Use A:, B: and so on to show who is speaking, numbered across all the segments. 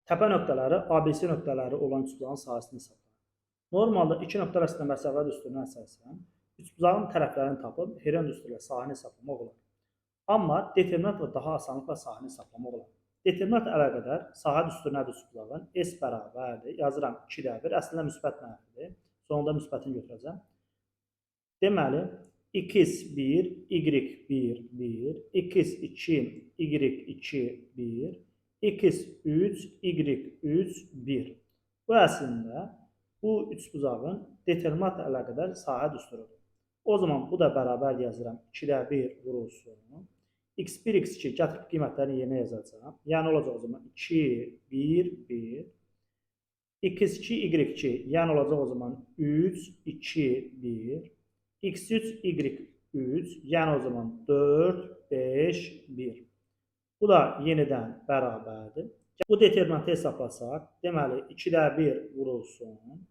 A: Təpə nöqtələri ABC nöqtələri olan üçbucağın sahəsini hesablayın. Normalda iki nöqtə arasında məsafə düsturuna əsasən üçbucağın tərəflərini tapıb Heren düsturu ilə sahəni hesablamaq olar. Amma determinantla daha asanlıqla sahəni hesablamaq olar. Determinant əlaqədar sahə düsturu nədir üçbucağın? S bərabərdir. Yazıram 2-də 1. Əslində müsbət mənfidir. Sonunda müsbətini götürəcəm. Deməli, x1, y1, 1, x2, y2, 1, x3, y3, 1. Bu əslində bu üçbucağın determinant əlaqədar sahə düsturudur. O zaman bu da bərabər yazıram. 2-də 1 vurulsun. x1, x2 gətirib qiymətlərini yerinə yazacağam. Yəni olacaq o zaman 2, 1, 1. x2, y2 yəni olacaq o zaman 3, 2, 1. x3, y3 yəni o zaman 4, 5, 1. Bu da yenidən bərabərdir. Bu determinantı hesablasaq, deməli 2-də 1 vurulsun.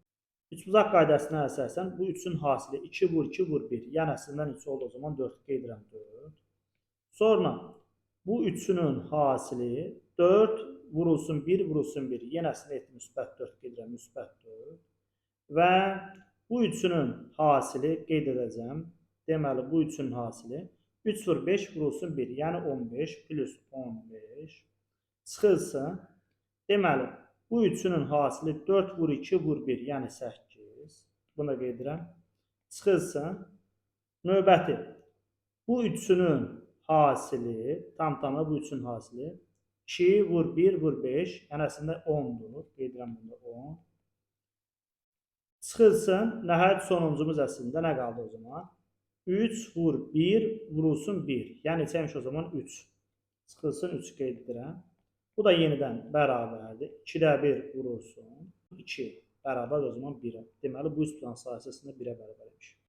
A: Üçbucaq qaydasına əsasən bu üçün hasili 2 vur 2 vur 1. Yəni əslində neçə oldu o zaman 4 qeyd edirəm 4. Sonra bu üçünün hasili 4 vurulsun 1 vurulsun 1. Yenə əslində etdim müsbət 4 qeyd edirəm müsbət 4. Və bu üçünün hasili qeyd edəcəm. Deməli bu üçünün hasili 3 vur 5 vurulsun 1. Yəni 15 plus 15 çıxılsın. Deməli bu üçünün hasili 4 vur 2 vur 1. Yəni 8. Bunu da qeyd edirəm. Çıxılsın. Növbəti. Bu üçünün hasili tam bu üçünün hasili 2 vur 1 vur 5. Yəni əslində 10'dur. Qeyd edirəm bunda 10. Çıxılsın. Nəhayət sonuncumuz əslində nə qaldı o zaman? 3 vur 1 vurulsun 1. Yəni neçəymiş o zaman 3. Çıxılsın 3 qeyd edirəm. Bu da yenidən bərabərdir. 2-də 1 vurulsun 2 bərabər o zaman 1'ə. Deməli bu üçbucağın sahəsi əslində 1'ə bərabər imiş.